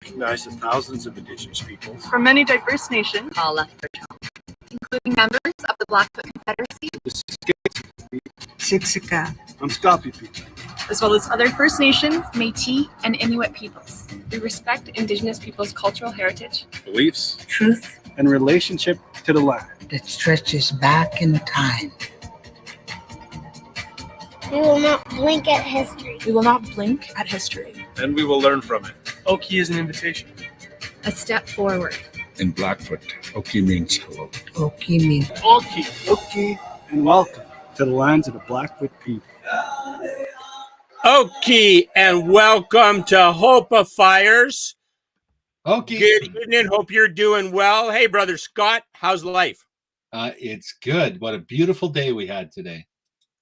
Recognize the thousands of Indigenous peoples from many diverse nations, all Lethbridge, including members of the Blackfoot Confederacy, the Siksika, Amskapi people, as well as other First Nations, Métis, and Inuit peoples. we respect Indigenous people's cultural heritage, beliefs, truth and relationship to the land. that stretches back in time. We will not blink at history. We will not blink at history. And we will learn from it. Oki is an invitation. A step forward. In Blackfoot, Oki means hello. Oki means Oki, Oki, and welcome to the lands of the Blackfoot people. Okay, and welcome to Hopeifiers. Okay. Good evening. Hope you're doing well. Hey, brother Scott, how's life? It's good. What a beautiful day we had today.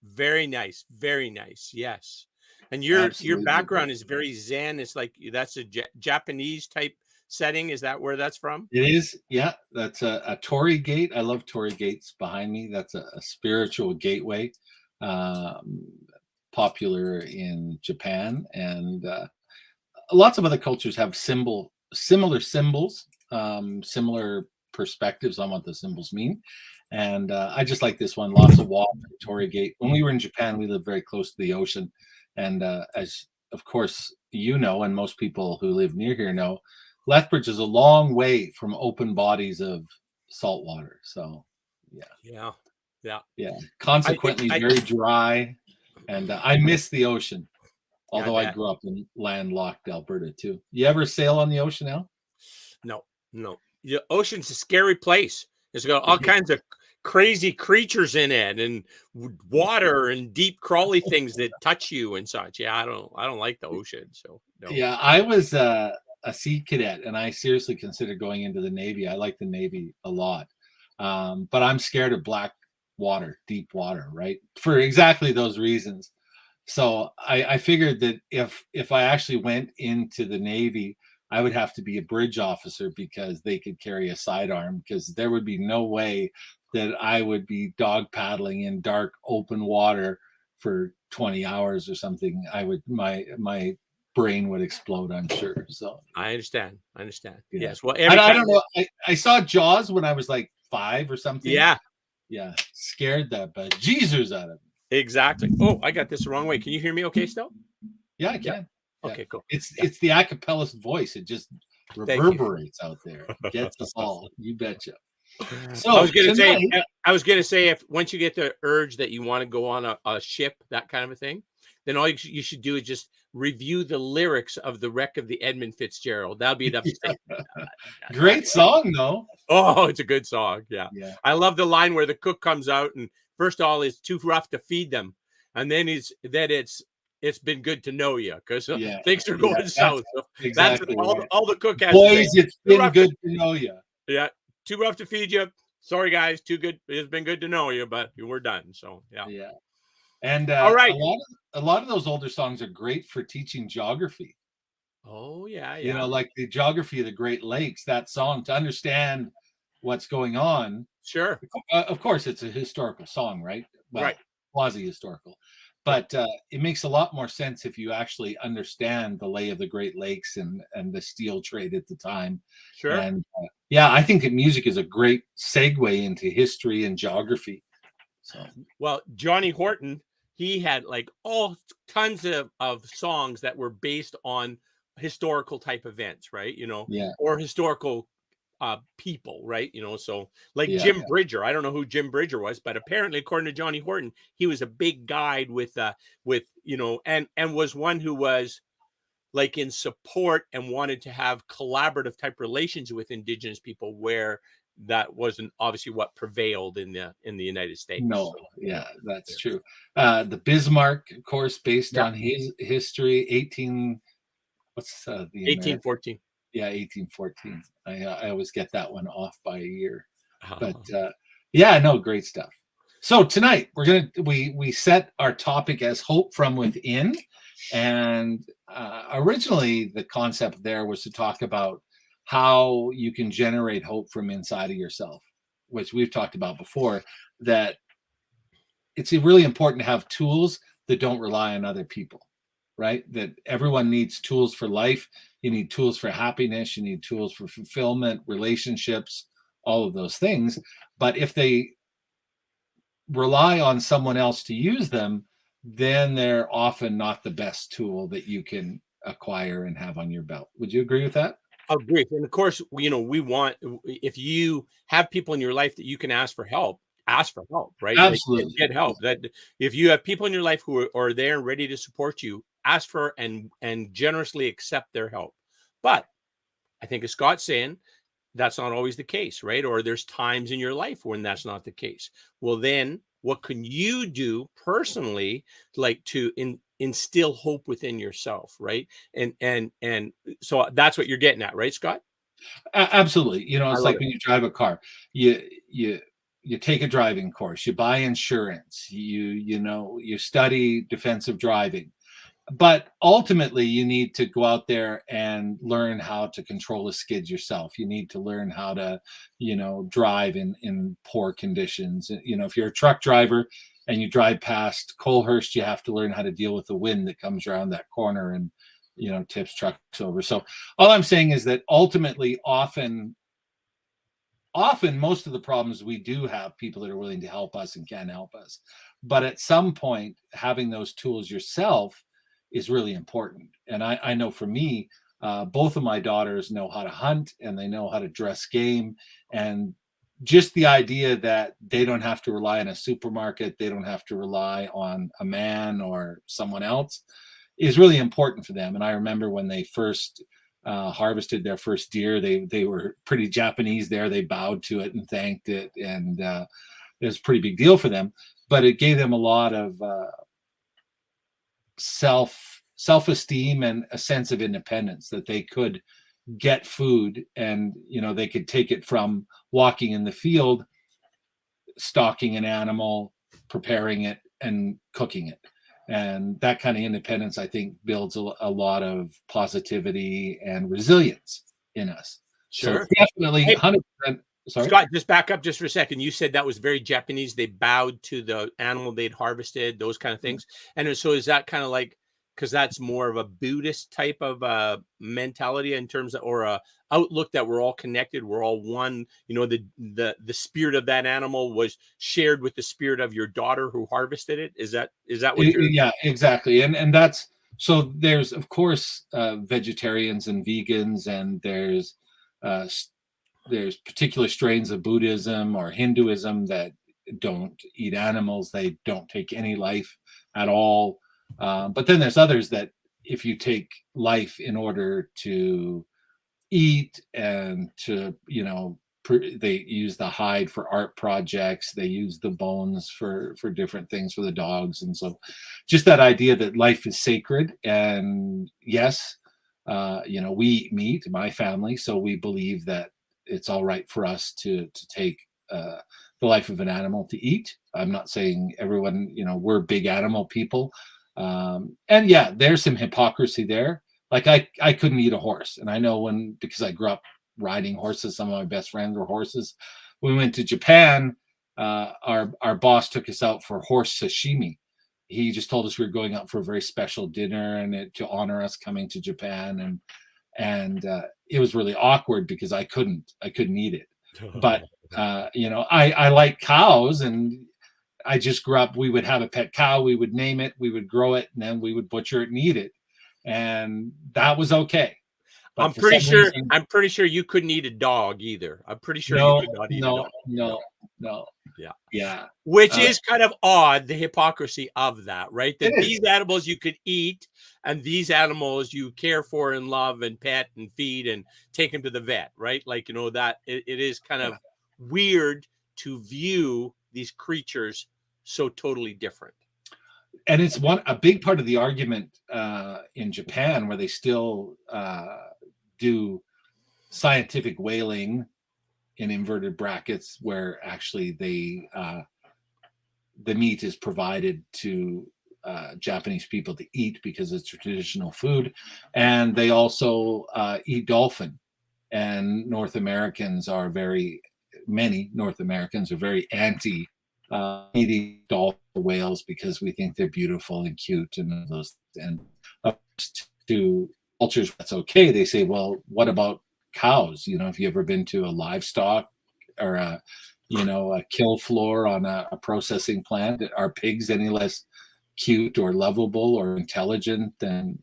Very nice. Very nice. Yes. And your background is very Zen. It's like that's a Japanese type setting. Is that where that's from? It is. Yeah, that's a torii gate. I love torii gates behind me. That's a spiritual gateway, popular in Japan, and lots of other cultures have similar symbols, similar perspectives on what the symbols mean. And I just like this one. Lots of water, torii gate. When we were in Japan, we lived very close to the ocean, and as of course you know, and most people who live near here know, Lethbridge is a long way from open bodies of salt water. So yeah. Consequently, very dry, and I miss the ocean. Although I grew up in landlocked Alberta too. You ever sail on the ocean, Al? No. The ocean's a scary place. It's got all kinds of crazy creatures in it, and water and deep crawly things that touch you and such. Yeah, I don't like the ocean. So no. Yeah, I was a sea cadet, and I seriously considered going into the Navy. I like the Navy a lot, but I'm scared of black water, deep water, right? For exactly those reasons. So I figured that if I actually went into the Navy, I would have to be a bridge officer because they could carry a sidearm, because there would be no way that I would be dog paddling in dark open water for 20 hours or something. My brain would explode, I'm sure. So I understand. Yeah. Yes. Well, I don't know. I saw Jaws when I was like 5 or something. Yeah. Scared that but Jesus out of me. Exactly. Oh, I got this the wrong way. Can you hear me okay still? Yeah, I can. Yeah. Okay, cool. It's the acapella voice. It just reverberates out there. It gets us all. You betcha. So I was gonna say if once you get the urge that you want to go on a ship, that kind of a thing, then all you should do is just review the lyrics of The Wreck of the Edmund Fitzgerald. That'll be enough to say. Great song though. Oh, it's a good song. Yeah. I love the line where the cook comes out and first of all, it's too rough to feed them, and then it's been good to know you, because things are going south. So exactly that's all the cook has Boys, to say. it's been good to know you. Yeah, too rough to feed you. Sorry, guys, too good. It's been good to know you, but we're done. So yeah. And all right, a lot of those older songs are great for teaching geography. Oh yeah. You know, like the geography of the Great Lakes. That song, to understand what's going on. Sure. Of course, it's a historical song, right? Well, right. Quasi-historical. But it makes a lot more sense if you actually understand the lay of the Great Lakes and the steel trade at the time. Sure. And I think that music is a great segue into history and geography. So, well, Johnny Horton, he had like all tons of songs that were based on historical type events, right? You know, or historical people, right? You know, so like Jim Bridger. I don't know who Jim Bridger was, but apparently, according to Johnny Horton, he was a big guide with you know, and was one who was like in support and wanted to have collaborative type relations with Indigenous people, where that wasn't obviously what prevailed in the United States. No, that's true. The Bismarck, of course, based on his history, 1814. Yeah, 1814. I always get that one off by a year. But great stuff. So tonight we set our topic as hope from within, and originally the concept there was to talk about how you can generate hope from inside of yourself, which we've talked about before, that it's really important to have tools that don't rely on other people, right? That everyone needs tools for life. You need tools for happiness. You need tools for fulfillment, relationships, all of those things. But if they rely on someone else to use them, then they're often not the best tool that you can acquire and have on your belt. Would you agree with that? Agree. And of course, we want, if you have people in your life that you can ask for help, right? Absolutely. Like, get help. That if you have people in your life who are there and ready to support you, ask for and generously accept their help. But I think as Scott's saying, that's not always the case, right? Or there's times in your life when that's not the case. Well, then what can you do personally, like to instill hope within yourself, right? And so that's what you're getting at, right, Scott? Absolutely. It's like it. when you drive a car, you take a driving course, you buy insurance, you study defensive driving. But ultimately, you need to go out there and learn how to control a skid yourself. You need to learn how to, drive in poor conditions. If you're a truck driver and you drive past Colehurst, you have to learn how to deal with the wind that comes around that corner and, tips trucks over. So all I'm saying is that ultimately, often most of the problems we do have people that are willing to help us and can help us. But at some point, having those tools yourself is really important. And I know for me, both of my daughters know how to hunt and they know how to dress game. And just the idea that they don't have to rely on a supermarket, they don't have to rely on a man or someone else is really important for them. And I remember when they first harvested their first deer, they were pretty Japanese there. They bowed to it and thanked it. And it was a pretty big deal for them. But it gave them a lot of self-esteem and a sense of independence that they could get food and they could take it from walking in the field, stalking an animal, preparing it and cooking it. And that kind of independence, I think, builds a lot of positivity and resilience in us. Sure. So definitely 100%. Sorry, Scott, just back up just for a second. You said that was very Japanese. They bowed to the animal they'd harvested, those kind of things. And so is that kind of like, because that's more of a Buddhist type of mentality in terms of, or a outlook that we're all connected, we're all one. The spirit of that animal was shared with the spirit of your daughter who harvested it. Is that what you're? Yeah, exactly. And that's, so there's of course vegetarians and vegans, and there's particular strains of Buddhism or Hinduism that don't eat animals. They don't take any life at all. But then there's others that if you take life in order to eat and to, they use the hide for art projects. They use the bones for different things for the dogs. And so just that idea that life is sacred. And yes, we eat meat, my family. So we believe that it's all right for us to take the life of an animal to eat. I'm not saying everyone, we're big animal people. And yeah, there's some hypocrisy there. Like I couldn't eat a horse. And I know because I grew up riding horses, some of my best friends were horses. When we went to Japan, our boss took us out for horse sashimi. He just told us we were going out for a very special dinner and to honor us coming to Japan. And it was really awkward because I couldn't eat it. But I like cows, and I just grew up. We would have a pet cow, we would name it, we would grow it, and then we would butcher it and eat it, and that was okay. But I'm pretty sure you couldn't eat a dog either. I'm pretty sure you could not eat a dog. No. Yeah. Which is kind of odd, the hypocrisy of that, right? That these animals you could eat, and these animals you care for and love and pet and feed and take them to the vet, right? Like, that it is kind of weird to view these creatures so totally different. And it's a big part of the argument in Japan, where they still do scientific whaling in inverted brackets, where actually the meat is provided to Japanese people to eat because it's traditional food. And they also eat dolphin. And many North Americans are very anti eating dolphin whales because we think they're beautiful and cute and those, and to cultures that's okay. They say, well, what about cows? You know, have you ever been to a livestock or a kill floor on a processing plant? Are pigs any less cute or lovable or intelligent than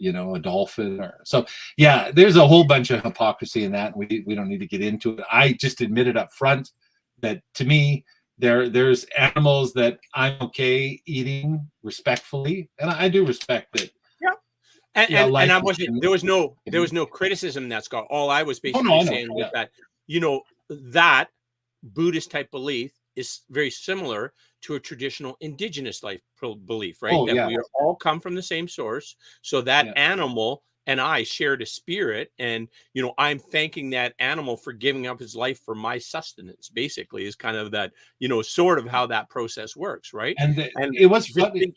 a dolphin? Or so yeah, there's a whole bunch of hypocrisy in that, and we don't need to get into it. I just admitted up front that to me there's animals that I'm okay eating respectfully, and I do respect it. And I wasn't, there was no criticism in that, Scott. All I was basically saying was that, that Buddhist type belief is very similar to a traditional indigenous life belief, right? We all come from the same source. So that animal and I shared a spirit, and I'm thanking that animal for giving up his life for my sustenance, basically, is kind of that, sort of how that process works, right? And it was funny.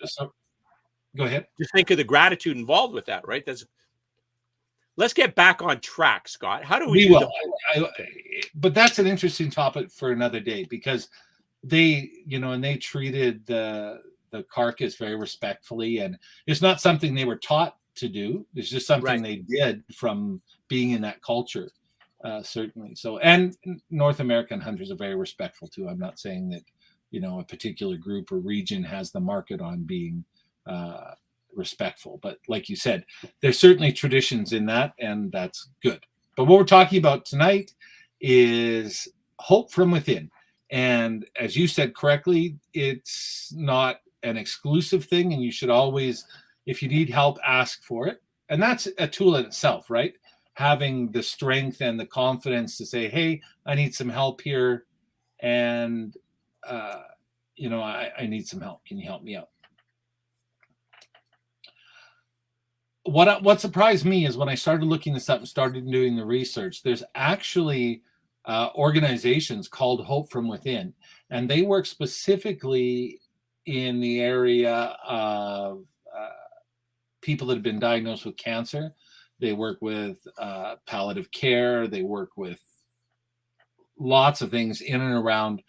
Go ahead. Just think of the gratitude involved with that, right? Let's get back on track, Scott. How do we do but that's an interesting topic for another day, because they, and they treated the carcass very respectfully, and it's not something they were taught to do. It's just something they did from being in that culture, certainly. So, and North American hunters are very respectful too. I'm not saying that, a particular group or region has the market on being respectful, but like you said, there's certainly traditions in that, and that's good. But what we're talking about tonight is hope from within. And as you said correctly, it's not an exclusive thing, and you should always, if you need help, ask for it. And that's a tool in itself, right? Having the strength and the confidence to say, hey, I need some help here, and I need some help. Can you help me out? What surprised me is when I started looking this up and started doing the research, there's actually organizations called Hope from Within, and they work specifically in the area of people that have been diagnosed with cancer. They work with palliative care. They work with lots of things in and around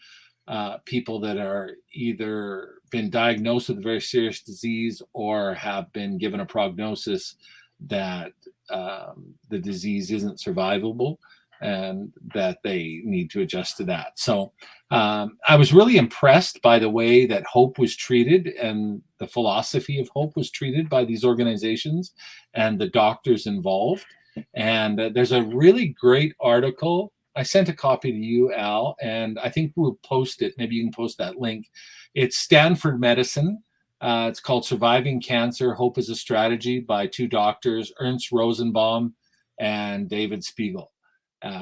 people that are either been diagnosed with a very serious disease or have been given a prognosis that the disease isn't survivable and that they need to adjust to that. So I was really impressed by the way that hope was treated, and the philosophy of hope was treated by these organizations and the doctors involved. And there's a really great article. I sent a copy to you, Al, and I think we'll post it. Maybe you can post that link. It's Stanford Medicine. It's called Surviving Cancer, Hope is a Strategy, by two doctors, Ernst Rosenbaum and David Spiegel.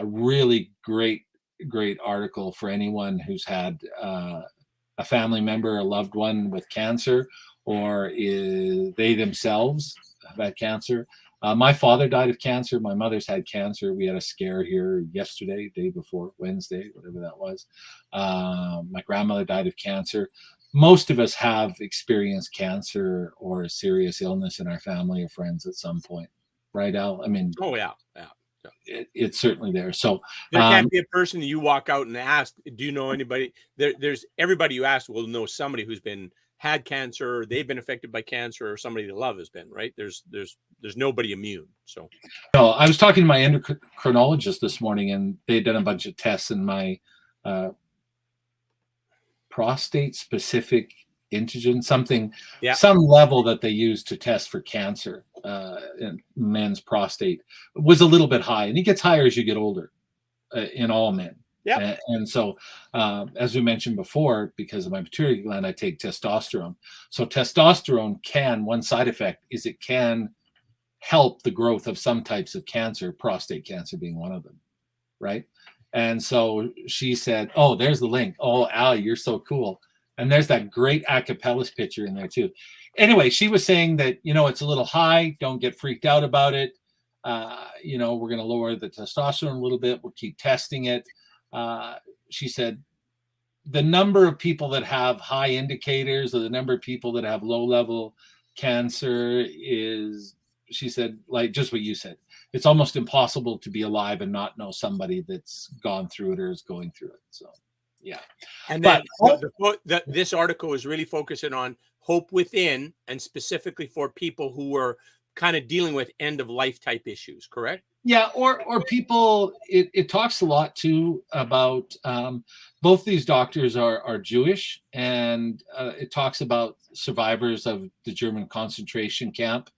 Really great article for anyone who's had a family member, a loved one with cancer, or they themselves have had cancer. My father died of cancer. My mother's had cancer. We had a scare here yesterday, day before, Wednesday, whatever that was. My grandmother died of cancer. Most of us have experienced cancer or a serious illness in our family or friends at some point, right, Al? I mean, it's certainly there. So there can't be a person that you walk out and ask, do you know anybody? There's everybody you ask will know somebody who's had cancer, or they've been affected by cancer, or somebody they love has been, right? There's nobody immune. So no, I was talking to my endocrinologist this morning, and they'd done a bunch of tests, and my prostate specific antigen, some level that they use to test for cancer in men's prostate was a little bit high, and it gets higher as you get older in all men. Yeah. And so, as we mentioned before, because of my pituitary gland, I take testosterone. So testosterone one side effect is it can help the growth of some types of cancer, prostate cancer being one of them, right? And so she said, oh, there's the link. Oh, Al, you're so cool. And there's that great acapellas picture in there too. Anyway, she was saying that, it's a little high. Don't get freaked out about it. We're going to lower the testosterone a little bit. We'll keep testing it. She said the number of people that have high indicators or the number of people that have low level cancer is, she said, like just what you said, it's almost impossible to be alive and not know somebody that's gone through it or is going through it. So, yeah. And then this article is really focusing on hope within, and specifically for people who were kind of dealing with end of life type issues, correct? Yeah, or people. It talks a lot too about both these doctors are Jewish, and it talks about survivors of the German concentration camp.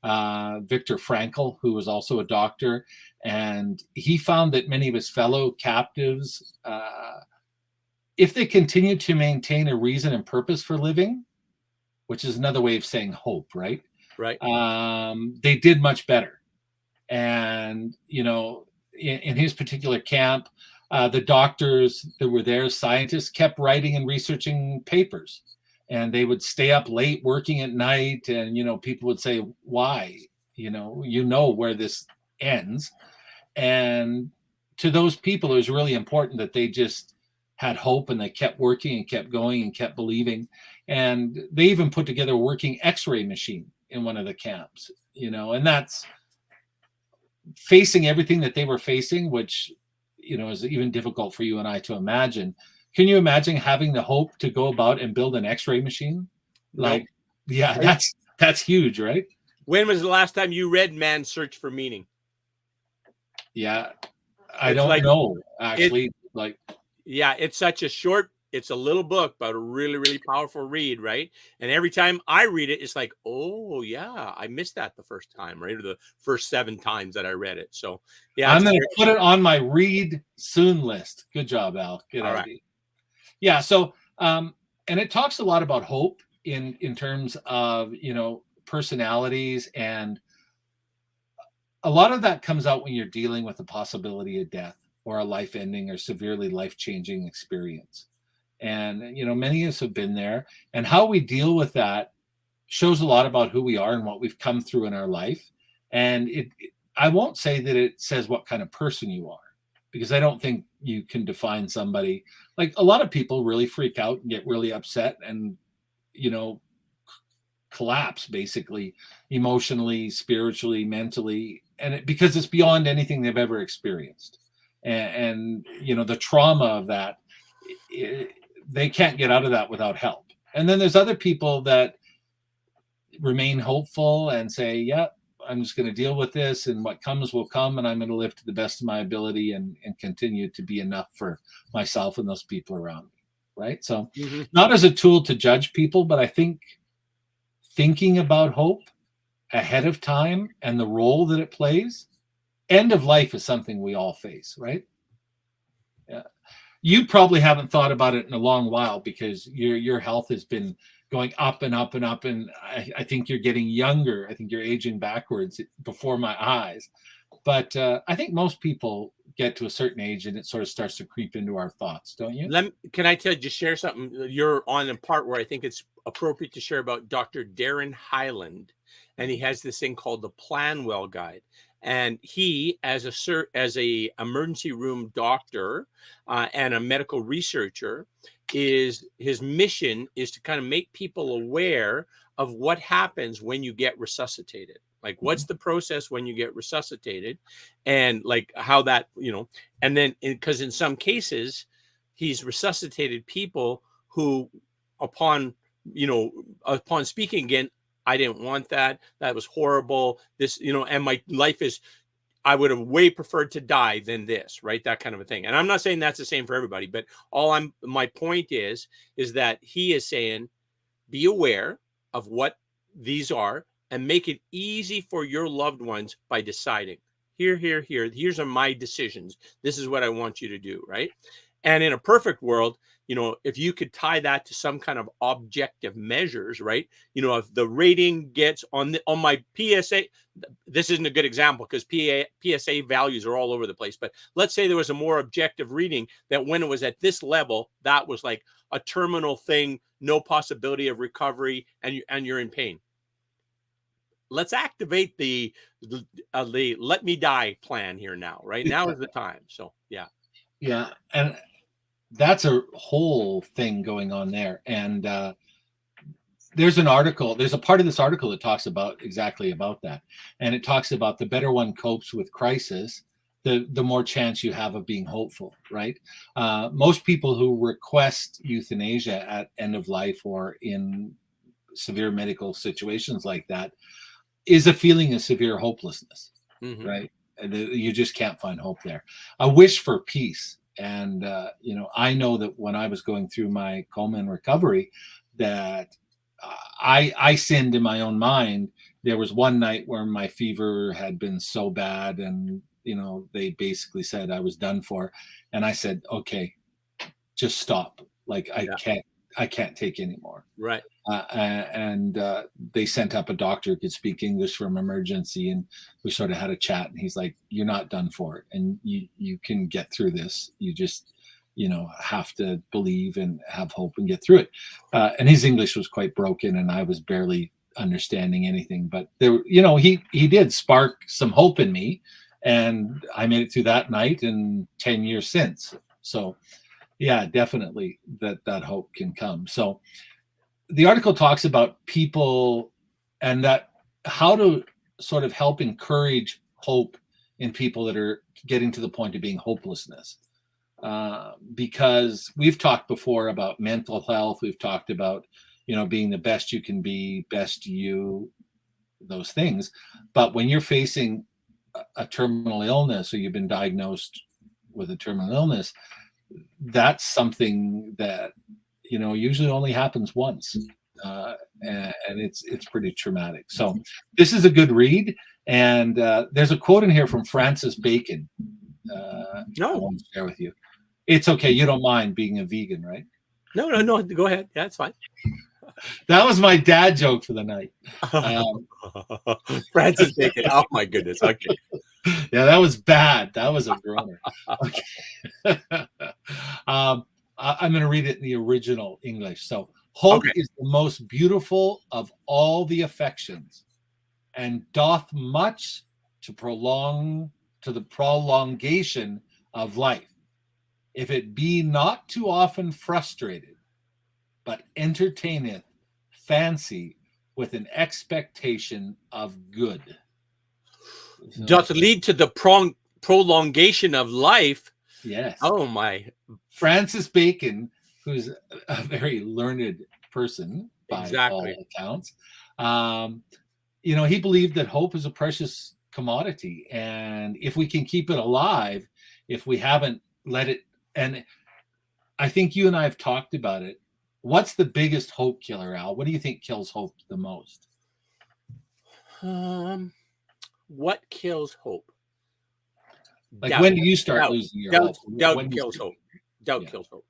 Viktor Frankl, who was also a doctor, and he found that many of his fellow captives, if they continued to maintain a reason and purpose for living, which is another way of saying hope, right? Right. They did much better. And, in his particular camp, the doctors that were there, scientists, kept writing and researching papers. And they would stay up late working at night. And, people would say, why? Where this ends. And to those people, it was really important that they just had hope and they kept working and kept going and kept believing. And they even put together a working X-ray machine in one of the camps, and that's facing everything that they were facing, which, is even difficult for you and I to imagine. Can you imagine having the hope to go about and build an X-ray machine? Like, yeah, that's huge, right? When was the last time you read Man's Search for Meaning? Yeah, I don't know, actually. Yeah, it's such a short, it's a little book, but a really, really powerful read, right? And every time I read it, it's like, oh, yeah, I missed that the first time, right? Or the first 7 times that I read it. So, yeah. I'm going to put it on my read soon list. Good job, Al. Good idea. Right. Yeah, so, and it talks a lot about hope in terms of, personalities, and a lot of that comes out when you're dealing with the possibility of death or a life-ending or severely life-changing experience. And, many of us have been there, and how we deal with that shows a lot about who we are and what we've come through in our life. And I won't say that it says what kind of person you are, because I don't think you can define somebody. Like, a lot of people really freak out and get really upset and, collapse, basically, emotionally, spiritually, mentally, and because it's beyond anything they've ever experienced. And the trauma of that, they can't get out of that without help. And then there's other people that remain hopeful and say, yeah, I'm just going to deal with this, and what comes will come, and I'm going to live to the best of my ability and continue to be enough for myself and those people around me, right? So not as a tool to judge people, but I think thinking about hope ahead of time and the role that it plays. End of life is something we all face, right? Yeah. You probably haven't thought about it in a long while because your health has been going up and up and up, and I think you're getting younger. I think you're aging backwards before my eyes. But I think most people get to a certain age and it sort of starts to creep into our thoughts, don't you? Can I just share something? You're on the part where I think it's appropriate to share about Dr. Darren Hyland, and he has this thing called the Plan Well Guide. And he, as a emergency room doctor and a medical researcher, his mission is to kind of make people aware of what happens when you get resuscitated. Like, what's the process when you get resuscitated, and like how that, and then because in some cases he's resuscitated people who upon speaking again, I didn't want that. That was horrible. This, and my life is, I would have way preferred to die than this, right? That kind of a thing. And I'm not saying that's the same for everybody, but my point is that he is saying, be aware of what these are and make it easy for your loved ones by deciding, here's are my decisions. This is what I want you to do, right? And in a perfect world, if you could tie that to some kind of objective measures, right? If the rating gets on my PSA, this isn't a good example because PSA values are all over the place. But let's say there was a more objective reading that when it was at this level, that was like a terminal thing, no possibility of recovery, and you're in pain. Let's activate the let me die plan here now, right? Now is the time. So, yeah. Yeah. And that's a whole thing going on there. And there's a part of this article that talks exactly about that. And it talks about the better one copes with crisis, the more chance you have of being hopeful, right? Most people who request euthanasia at end of life or in severe medical situations like that is a feeling of severe hopelessness, Mhm. right? And you just can't find hope there. A wish for peace. And, I know that when I was going through my coma and recovery, that I sinned in my own mind. There was one night where my fever had been so bad, and, they basically said I was done for. And I said, okay, just stop. Like, Yeah. I can't take anymore. Right. And they sent up a doctor who could speak English from emergency, and we sort of had a chat. And he's like, "You're not done for, and you can get through this. You just, have to believe and have hope and get through it." And his English was quite broken, and I was barely understanding anything. But there, he did spark some hope in me, and I made it through that night, and 10 years since. So, yeah, definitely that hope can come. So the article talks about people and that how to sort of help encourage hope in people that are getting to the point of being hopelessness. Because we've talked before about mental health. We've talked about, being the best you can be, best you, those things. But when you're facing a terminal illness, or you've been diagnosed with a terminal illness, that's something that usually only happens once, and it's pretty traumatic. So this is a good read, and there's a quote in here from Francis Bacon. I want to share with you. It's okay, you don't mind being a vegan, right? No. Go ahead. Yeah, it's fine. That was my dad joke for the night. Francis Bacon. Oh my goodness. Okay. Yeah, that was bad. That was a groaner. Okay. I'm going to read it in the original English. So, hope is the most beautiful of all the affections, and doth much to the prolongation of life, if it be not too often frustrated, but entertaineth fancy with an expectation of good. Doth lead to the prolongation of life. Yes. Oh my. Francis Bacon, who's a very learned person by all accounts, he believed that hope is a precious commodity, and if we can keep it alive, if we haven't let it, and I think you and I have talked about it. What's the biggest hope killer, Al? What do you think kills hope the most? What kills hope? Like, doubt. When do you start losing your hope? Doubt kills hope. Doubt kills hope.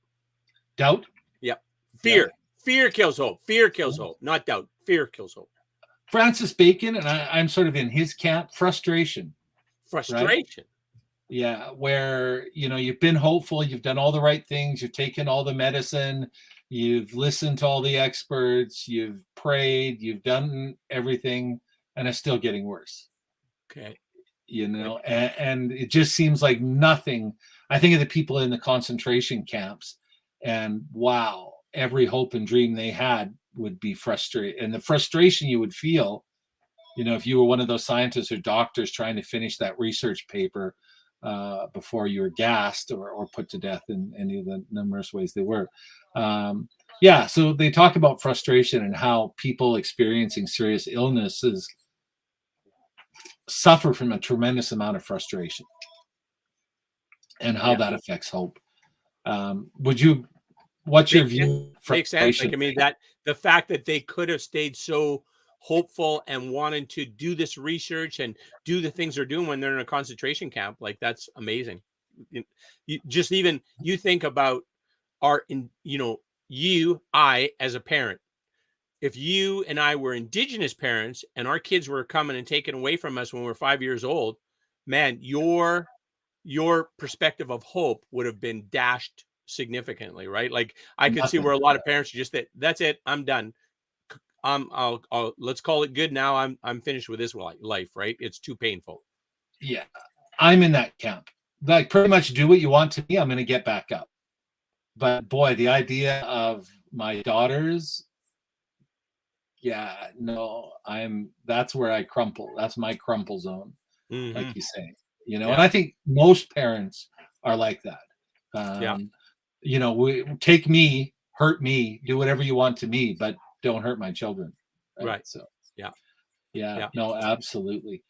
Doubt? Yep. Fear. Fear kills hope. Fear kills hope. Not doubt. Fear kills hope. Francis Bacon, and I'm sort of in his camp, frustration. Frustration. Right? Yeah, where, you've been hopeful, you've done all the right things, you've taken all the medicine, you've listened to all the experts, you've prayed, you've done everything, and it's still getting worse. Okay. And it just seems like nothing. I think of the people in the concentration camps, and wow, every hope and dream they had would be frustrated. And the frustration you would feel, if you were one of those scientists or doctors trying to finish that research paper before you were gassed or put to death in any of the numerous ways they were. So they talk about frustration and how people experiencing serious illnesses suffer from a tremendous amount of frustration, and how that affects hope. What's your view? Makes sense. Like, I mean, that the fact that they could have stayed so hopeful and wanted to do this research and do the things they're doing when they're in a concentration camp, like, that's amazing. You think about I as a parent. If you and I were Indigenous parents and our kids were coming and taken away from us when we were 5 years old, man, your perspective of hope would have been dashed significantly, right? Like, I could see where a lot of parents are just that's it, I'm done. I'll let's call it good now. I'm finished with this life, right? It's too painful. Yeah, I'm in that camp. Like, pretty much do what you want to me, I'm going to get back up. But boy, the idea of my daughters, that's where I crumple. That's my crumple zone, like you say, and I think most parents are like that. Take me, hurt me, do whatever you want to me, but don't hurt my children. Right. So, Yeah. No, absolutely.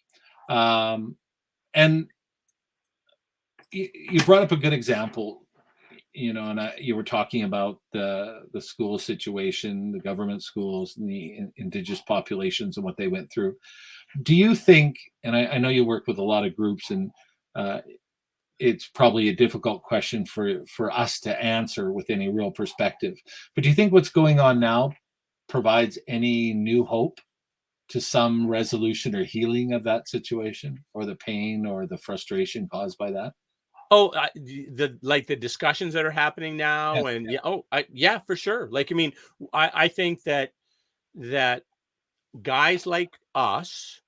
And you brought up a good example, and you were talking about the school situation, the government schools, and the indigenous populations and what they went through. Do you think, and I know you work with a lot of groups, and it's probably a difficult question for us to answer with any real perspective, but do you think what's going on now provides any new hope to some resolution or healing of that situation, or the pain or the frustration caused by that? Oh, the discussions that are happening now, and yeah, for sure. Like, I mean, I think that guys like us,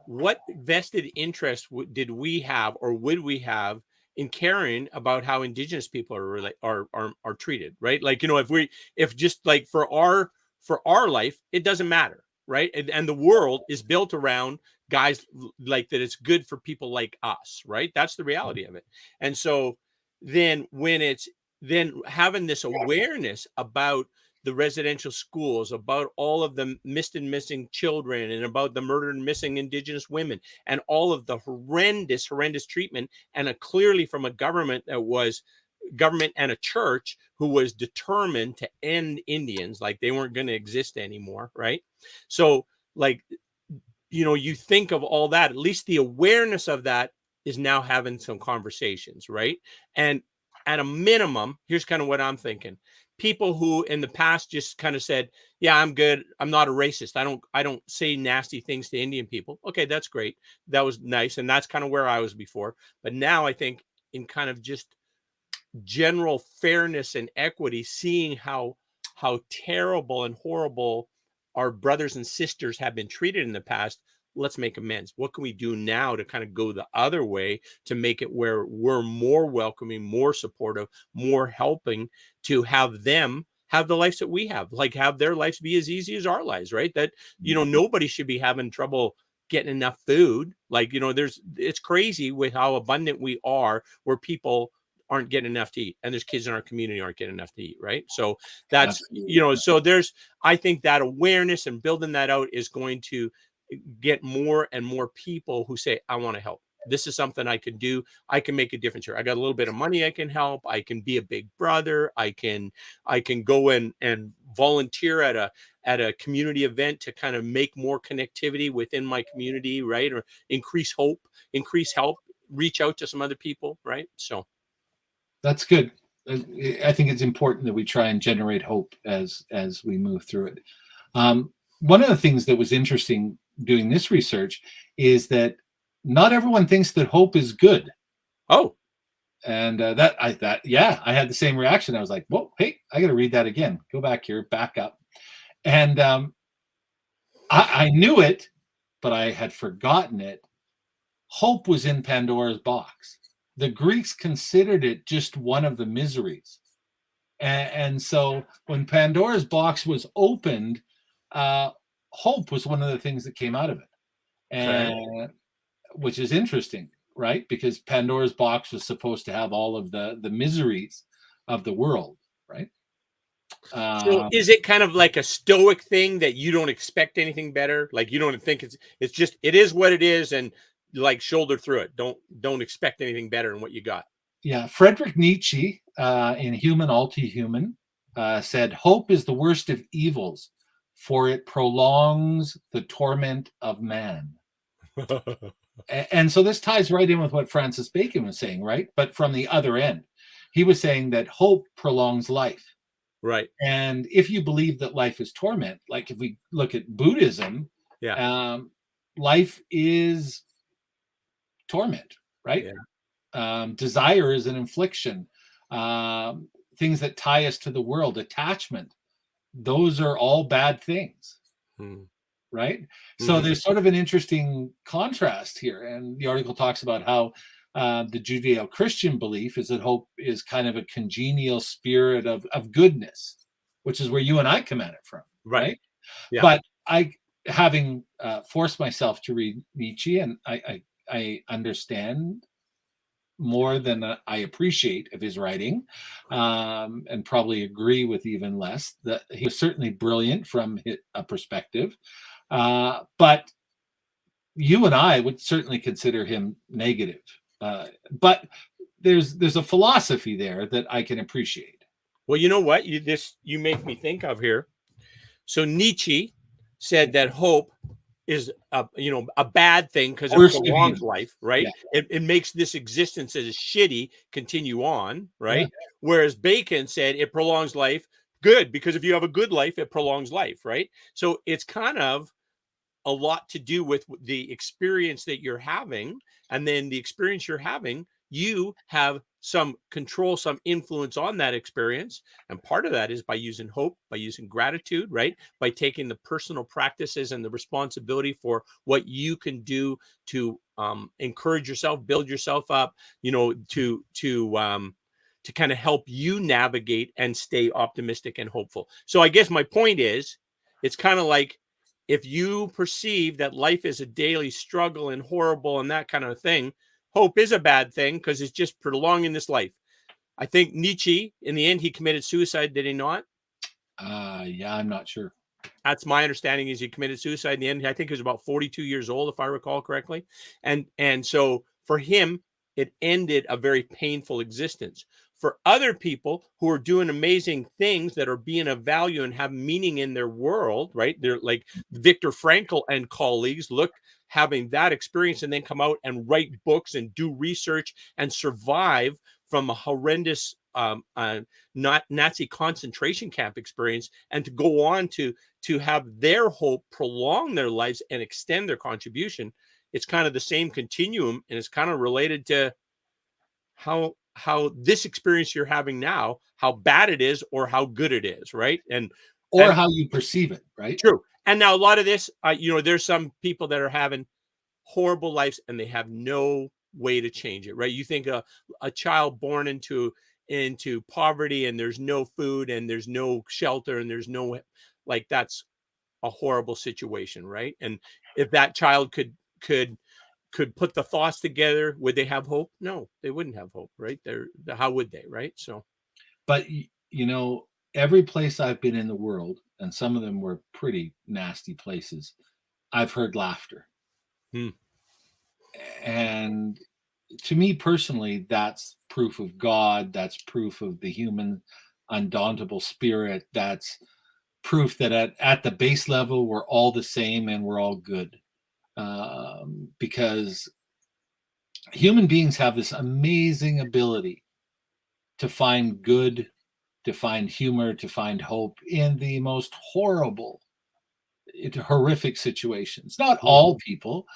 what vested interest did we have, or would we have, in caring about how Indigenous people are treated, right? Like, if just like for our life, it doesn't matter, right? And the world is built around guys like that. It's good for people like us, right? That's the reality of it. And so then then having this awareness about the residential schools, about all of the missed and missing children, and about the murdered and missing Indigenous women, and all of the horrendous treatment, and clearly from a government and a church who was determined to end Indians, like they weren't going to exist anymore, right? So, like, you think of all that, at least the awareness of that is now having some conversations, right? And at a minimum, here's kind of what I'm thinking. People who in the past just kind of said, yeah, I'm good, I'm not a racist, I don't say nasty things to Indian people. Okay, that's great. That was nice. And that's kind of where I was before. But now I think, in kind of just general fairness and equity, seeing how terrible and horrible our brothers and sisters have been treated in the past, let's make amends. What can we do now to kind of go the other way, to make it where we're more welcoming, more supportive, more helping, to have them have the lives that we have, like have their lives be as easy as our lives, right? That, nobody should be having trouble getting enough food. Like, it's crazy with how abundant we are, where people aren't getting enough to eat, and there's kids in our community aren't getting enough to eat, right? So that's, so I think that awareness and building that out is going to get more and more people who say, I want to help. This is something I can do. I can make a difference here. I got a little bit of money I can help. I can be a big brother. I can go in and volunteer at a community event to kind of make more connectivity within my community, right? Or increase help, reach out to some other people, right? So that's good. I think it's important that we try and generate hope as we move through it. One of the things that was interesting doing this research is that not everyone thinks that hope is good. Oh, and I had the same reaction. I was like, whoa, hey, I got to read that again. Go back here, back up. And I knew it, but I had forgotten it. Hope was in Pandora's box. The Greeks considered it just one of the miseries. And so when Pandora's box was opened, hope was one of the things that came out of it. And which is interesting, right? Because Pandora's box was supposed to have all of the miseries of the world, right? So is it kind of like a stoic thing that you don't expect anything better? Like, you don't think it's just, it is what it is, and like shoulder through it. Don't expect anything better than what you got. Yeah. Friedrich Nietzsche, in Human Ulti-Human, said, hope is the worst of evils, for it prolongs the torment of man. And so this ties right in with what Francis Bacon was saying, right? But from the other end, he was saying that hope prolongs life. Right. And if you believe that life is torment, like if we look at Buddhism, life is torment, right? Yeah. Desire is an infliction. Things that tie us to the world, attachment, those are all bad things. Right? So there's sort of an interesting contrast here. And the article talks about how the Judeo-Christian belief is that hope is kind of a congenial spirit of goodness, which is where you and I come at it from. Right? Yeah. But having forced myself to read Nietzsche, and I understand more than I appreciate of his writing, and probably agree with even less. That he was certainly brilliant from a perspective. But you and I would certainly consider him negative, but there's a philosophy there that I can appreciate. Well, you know what? You make me think of here. So Nietzsche said that hope is a bad thing because it prolongs life, right? Yeah. It makes this existence as shitty continue on, right? Yeah. Whereas Bacon said it prolongs life good, because if you have a good life, it prolongs life, right? So it's kind of a lot to do with the experience that you're having, and then the experience you're having, you have some control, some influence on that experience. And part of that is by using hope, by using gratitude, right? By taking the personal practices and the responsibility for what you can do to encourage yourself, build yourself up, to kind of help you navigate and stay optimistic and hopeful. So I guess my point is, it's kind of like, if you perceive that life is a daily struggle and horrible and that kind of thing, hope is a bad thing because it's just prolonging this life. I think Nietzsche, in the end, he committed suicide, did he not? Yeah, I'm not sure. That's my understanding, is he committed suicide in the end. I think he was about 42 years old, if I recall correctly. And so for him, it ended a very painful existence. For other people who are doing amazing things that are being of value and have meaning in their world, right? They're like Viktor Frankl and colleagues, having that experience and then come out and write books and do research and survive from a horrendous Nazi concentration camp experience, and to go on to have their hope prolong their lives and extend their contribution. It's kind of the same continuum, and it's kind of related to how this experience you're having now, how bad it is or how good it is, right? And how you perceive it, right? True. And now a lot of this, there's some people that are having horrible lives and they have no way to change it, right? You think a child born into poverty and there's no food and there's no shelter and there's no, like, that's a horrible situation, right? And if that child could put the thoughts together, would they have hope? No, they wouldn't have hope, right? How would they, right? So, but every place I've been in the world, and some of them were pretty nasty places, I've heard laughter. And to me personally, that's proof of God. That's proof of the human undauntable spirit. That's proof that at the base level, we're all the same and we're all good. Because human beings have this amazing ability to find good, to find humor, to find hope in the most horrific situations. Not all people.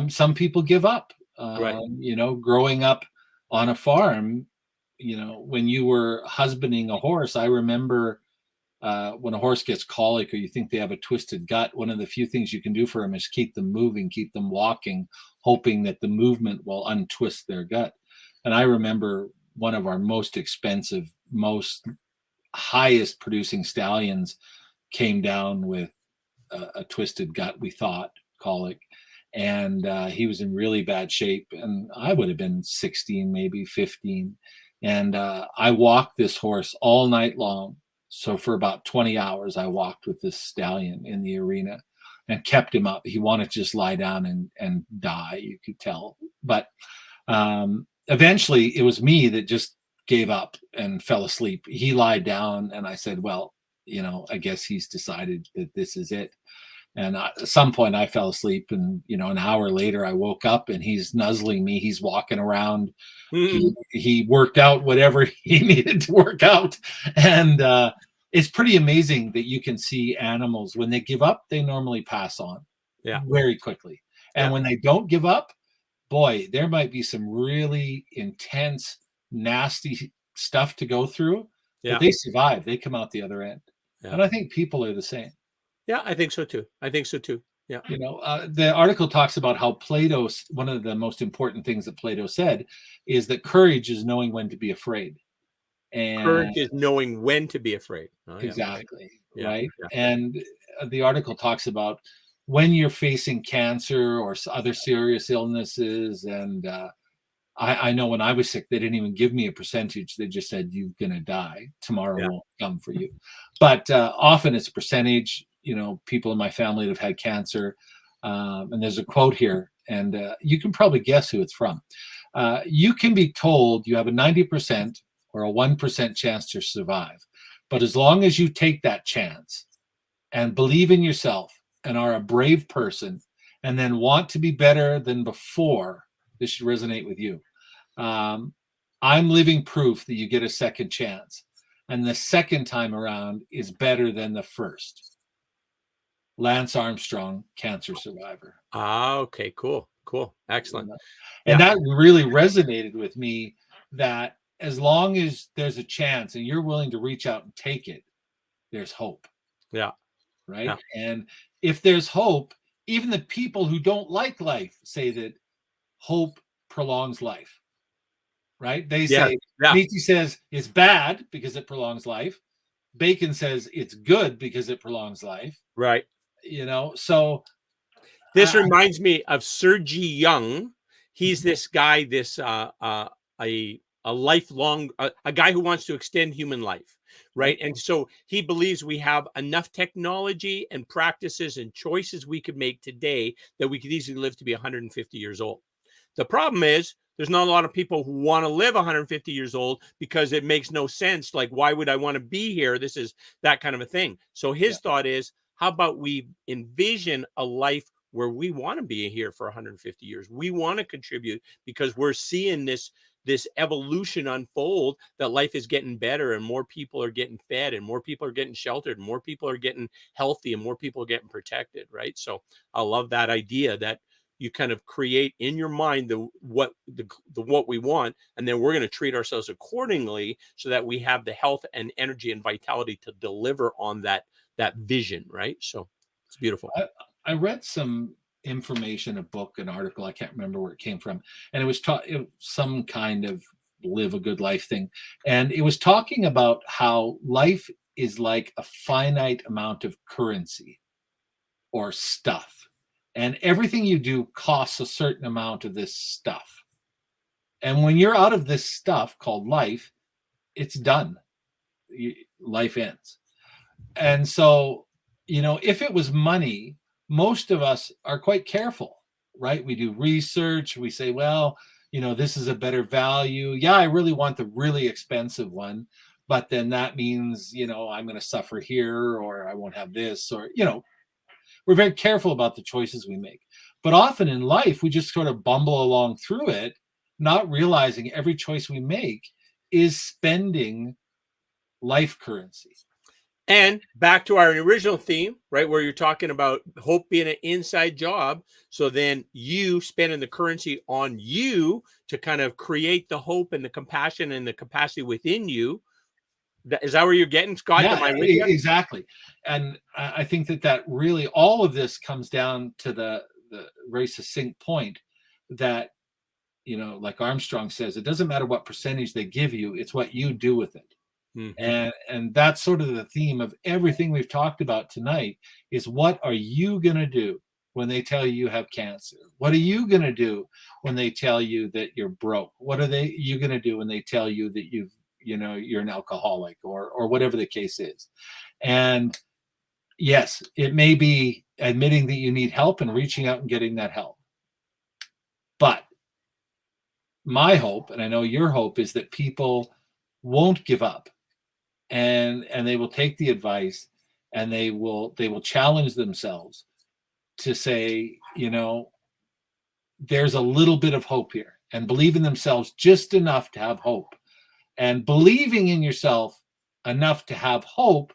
Some people give up. Right. Growing up on a farm, when you were husbanding a horse, I remember when a horse gets colic or you think they have a twisted gut, one of the few things you can do for them is keep them moving, keep them walking, hoping that the movement will untwist their gut. And I remember one of our most expensive, most highest producing stallions came down with a twisted gut, we thought, colic. And he was in really bad shape. And I would have been 16, maybe 15. And I walked this horse all night long. So for about 20 hours, I walked with this stallion in the arena and kept him up. He wanted to just lie down and die, you could tell. But eventually it was me that just gave up and fell asleep. He lied down and I said, well, I guess he's decided that this is it. And at some point I fell asleep, and, an hour later I woke up and he's nuzzling me. He's walking around. He worked out whatever he needed to work out. And it's pretty amazing that you can see animals, when they give up, they normally pass on very quickly. And when they don't give up, boy, there might be some really intense, nasty stuff to go through. But they survive. They come out the other end. And I think people are the same. Yeah, I think so too. Yeah. The article talks about how Plato, one of the most important things that Plato said is that courage is knowing when to be afraid. And courage is knowing when to be afraid. Exactly. Right. Yeah. And the article talks about when you're facing cancer or other serious illnesses. And I know when I was sick, they didn't even give me a percentage. They just said, you're going to die. Tomorrow won't come for you. But often it's a percentage. People in my family that have had cancer. And there's a quote here and you can probably guess who it's from. You can be told you have a 90% or a 1% chance to survive. But as long as you take that chance and believe in yourself and are a brave person and then want to be better than before, this should resonate with you. I'm living proof that you get a second chance. And the second time around is better than the first. Lance Armstrong, cancer survivor. Ah, okay, cool. Excellent. And that really resonated with me, that as long as there's a chance and you're willing to reach out and take it, there's hope. Yeah. Right. Yeah. And if there's hope, even the people who don't like life say that hope prolongs life. Right. They say, Nietzsche says it's bad because it prolongs life. Bacon says it's good because it prolongs life. Right. So this reminds me of Sergey Young. He's this guy, a lifelong, a guy who wants to extend human life, right? And so he believes we have enough technology and practices and choices we could make today that we could easily live to be 150 years old. The problem is there's not a lot of people who want to live 150 years old because it makes no sense. Like, why would I want to be here? This is that kind of a thing. So his thought is, how about we envision a life where we want to be here for 150 years? We want to contribute because we're seeing this evolution unfold, that life is getting better and more people are getting fed and more people are getting sheltered and more people are getting healthy and more people are getting protected, right? So I love that idea that you kind of create in your mind the what we want, and then we're going to treat ourselves accordingly so that we have the health and energy and vitality to deliver on that vision, right? So it's beautiful. I read some information, a book, an article, I can't remember where it came from, and it was some kind of live a good life thing, and it was talking about how life is like a finite amount of currency or stuff, and everything you do costs a certain amount of this stuff, and when you're out of this stuff called life, it's done. Life ends. And so, if it was money, most of us are quite careful, right? We do research. We say, well, this is a better value. Yeah, I really want the really expensive one, but then that means, I'm going to suffer here, or I won't have this, or, we're very careful about the choices we make. But often in life, we just sort of bumble along through it, not realizing every choice we make is spending life currency. And back to our original theme, right, where you're talking about hope being an inside job. So then you spending the currency on you to kind of create the hope and the compassion and the capacity within you. Is that where you're getting, Scott? Yeah, exactly. And I think that really all of this comes down to the very succinct point that, like Armstrong says, it doesn't matter what percentage they give you, it's what you do with it. Mm-hmm. And that's sort of the theme of everything we've talked about tonight, is what are you going to do when they tell you have cancer? What are you going to do when they tell you that you're broke? What are you going to do when they tell you that you're an alcoholic, or whatever the case is? And yes, it may be admitting that you need help and reaching out and getting that help. But my hope, and I know your hope, is that people won't give up. And they will take the advice, and they will challenge themselves to say, there's a little bit of hope here, and believe in themselves just enough to have hope. And believing in yourself enough to have hope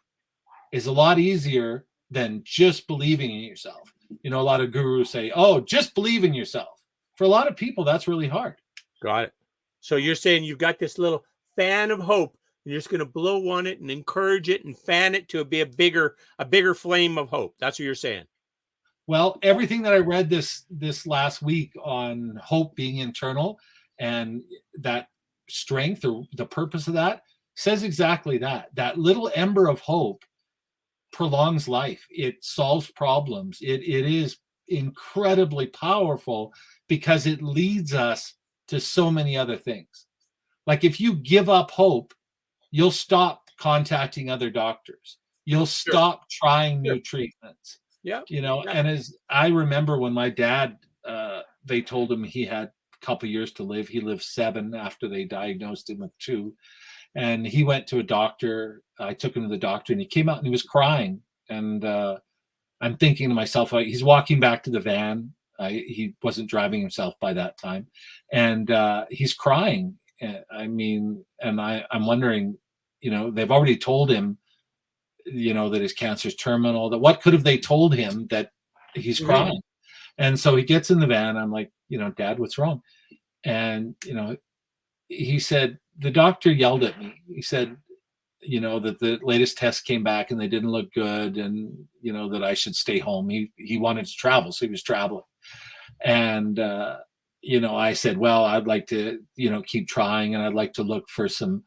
is a lot easier than just believing in yourself. A lot of gurus say, oh, just believe in yourself. For a lot of people, that's really hard. Got it. So you're saying you've got this little fan of hope. You're just going to blow on it and encourage it and fan it to be a bigger flame of hope. That's what you're saying. Well, everything that I read this last week on hope being internal and that strength, or the purpose of that, says exactly that. That little ember of hope prolongs life. It solves problems. It is incredibly powerful because it leads us to so many other things. Like, if you give up hope, you'll stop contacting other doctors. You'll stop trying new treatments. Yeah. And as I remember when my dad they told him he had a couple years to live. He lived 7 after they diagnosed him with 2. And he went to a doctor. I took him to the doctor, and he came out and he was crying. And I'm thinking to myself, he's walking back to the van. He wasn't driving himself by that time. And he's crying. I mean, and I'm wondering, they've already told him, that his cancer is terminal. That what could have they told him that he's crying? And so he gets in the van. I'm like, Dad, what's wrong? And, he said, the doctor yelled at me. He said, that the latest test came back and they didn't look good, and, that I should stay home. He wanted to travel, so he was traveling. And, I said, well, I'd like to, keep trying, and I'd like to look for some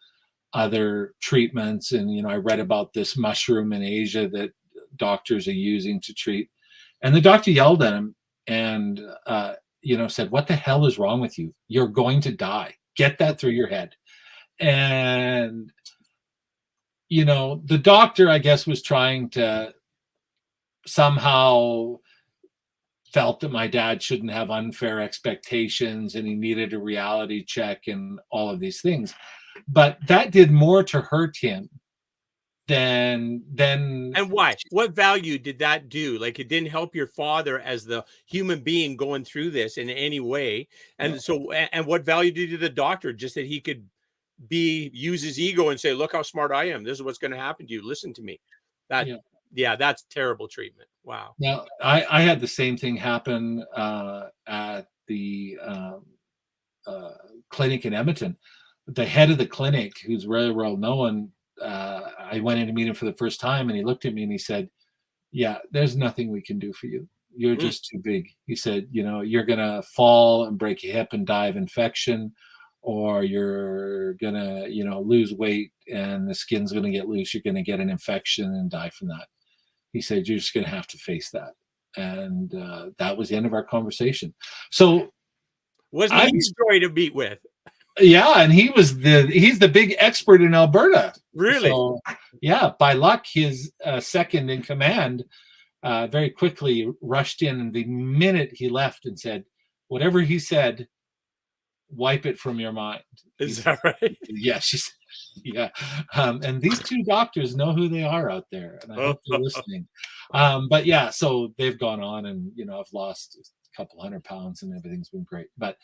other treatments. And, I read about this mushroom in Asia that doctors are using to treat. And the doctor yelled at him and, said, what the hell is wrong with you? You're going to die. Get that through your head. And, the doctor, I guess, was trying to somehow felt that my dad shouldn't have unfair expectations and he needed a reality check and all of these things. But that did more to hurt him than. And why? What value did that do? Like, it didn't help your father as the human being going through this in any way. And so, and what value did the doctor? Just that he could use his ego and say, look how smart I am. This is what's going to happen to you. Listen to me. That's terrible treatment. Wow. Now, I had the same thing happen at the clinic in Edmonton. The head of the clinic, who's very well known, I went in to meet him for the first time, and he looked at me and he said, yeah, there's nothing we can do for you. You're just too big. He said, you're going to fall and break a hip and die of infection, or you're going to, lose weight and the skin's going to get loose. You're going to get an infection and die from that. He said, you're just going to have to face that. And that was the end of our conversation. So wasn't he a story to meet with? Yeah. And he's the big expert in Alberta. Really? So, yeah. By luck, his second in command very quickly rushed in. And the minute he left and said, whatever he said, wipe it from your mind. Is that right? Yeah, she said, yeah. And these 2 doctors know who they are out there, and I hope they're listening. But yeah, so they've gone on, and I've lost a couple 100 pounds, and everything's been great. But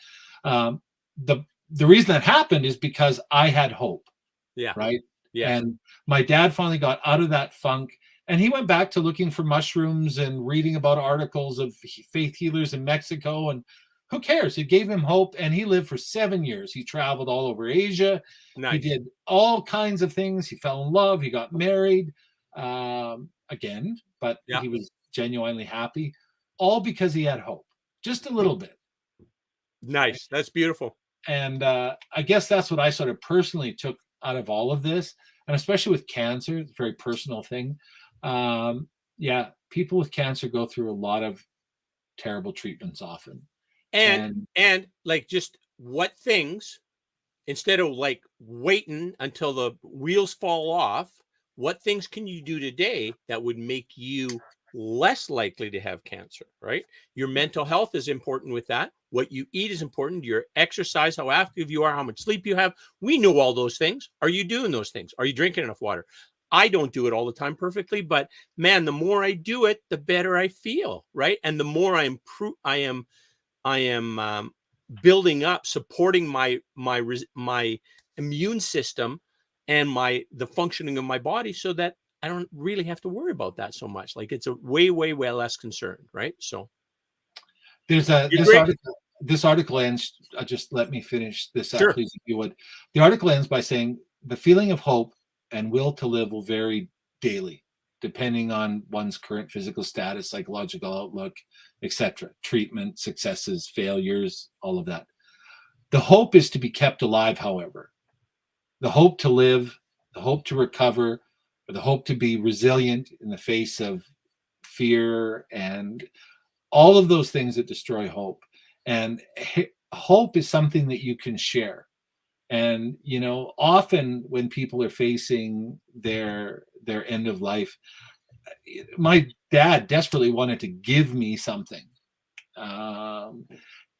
the reason that happened is because I had hope. Yeah. Right. Yeah. And my dad finally got out of that funk, and he went back to looking for mushrooms and reading about articles of faith healers in Mexico, and who cares? It gave him hope, and he lived for 7 years. He traveled all over Asia. Nice. He did all kinds of things. He fell in love. He got married again, but he was genuinely happy, all because he had hope, just a little bit. Nice. That's beautiful. And I guess that's what I sort of personally took out of all of this, and especially with cancer, it's a very personal thing. People with cancer go through a lot of terrible treatments often. And like, just what things, instead of like waiting until the wheels fall off, what things can you do today that would make you less likely to have cancer, right? Your mental health is important with that. What you eat is important. Your exercise, how active you are, how much sleep you have. We know all those things. Are you doing those things? Are you drinking enough water? I don't do it all the time perfectly, but man, the more I do it, the better I feel, right? And the more I am building up, supporting my immune system and the functioning of my body, so that I don't really have to worry about that so much. Like, it's a way less concern, right? So there's this article ends. Just let me finish this out, please, if you would. The article ends by saying the feeling of hope and will to live will vary daily, depending on one's current physical status, psychological outlook, etc., treatment, successes, failures, all of that. The hope is to be kept alive, however. The hope to live, the hope to recover, or the hope to be resilient in the face of fear and all of those things that destroy hope. And hope is something that you can share. And, often when people are facing their end of life, my dad desperately wanted to give me something.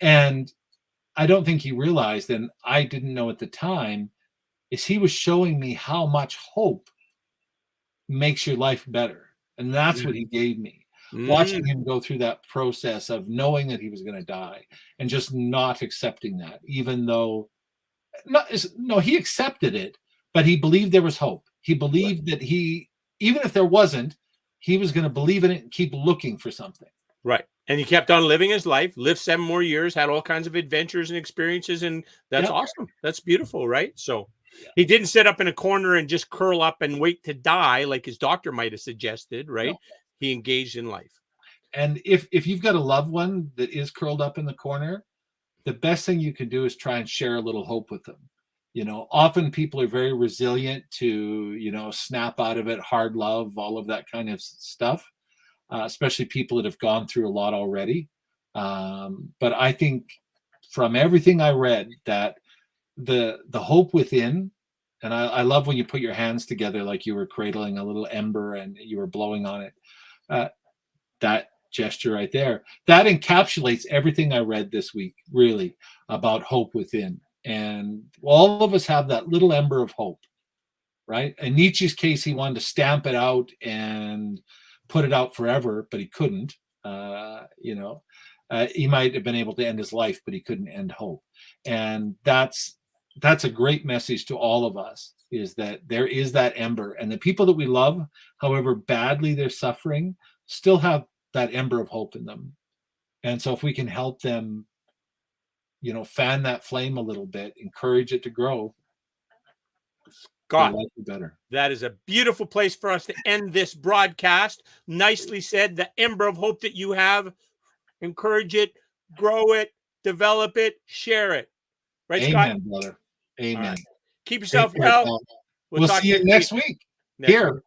And I don't think he realized, and I didn't know at the time, is he was showing me how much hope makes your life better. And that's what he gave me. Watching him go through that process of knowing that he was going to die and just not accepting that, even though he accepted it, but he believed there was hope. He believed that even if there wasn't, he was going to believe in it and keep looking for something. Right. And he kept on living his life, lived 7 more years, had all kinds of adventures and experiences. And that's awesome. That's beautiful, right? So he didn't sit up in a corner and just curl up and wait to die like his doctor might have suggested, right? No. He engaged in life. And if you've got a loved one that is curled up in the corner, the best thing you can do is try and share a little hope with them. Often people are very resilient to, snap out of it, hard love, all of that kind of stuff. Especially people that have gone through a lot already. But I think from everything I read that the hope within, and I love when you put your hands together like you were cradling a little ember and you were blowing on it. That gesture right there, that encapsulates everything I read this week, really, about hope within. And all of us have that little ember of hope, right? In Nietzsche's case, he wanted to stamp it out and put it out forever, but he couldn't. He might have been able to end his life, but he couldn't end hope. And that's a great message to all of us, is that there is that ember, and the people that we love, however badly they're suffering, still have that ember of hope in them. And so if we can help them, fan that flame a little bit, encourage it to grow, God, better. That is a beautiful place for us to end this broadcast. Nicely said. The ember of hope that you have, encourage it, grow it, develop it, share it. Right, Amen, Scott? brother. Amen. Right. Keep yourself well. We'll see you next week here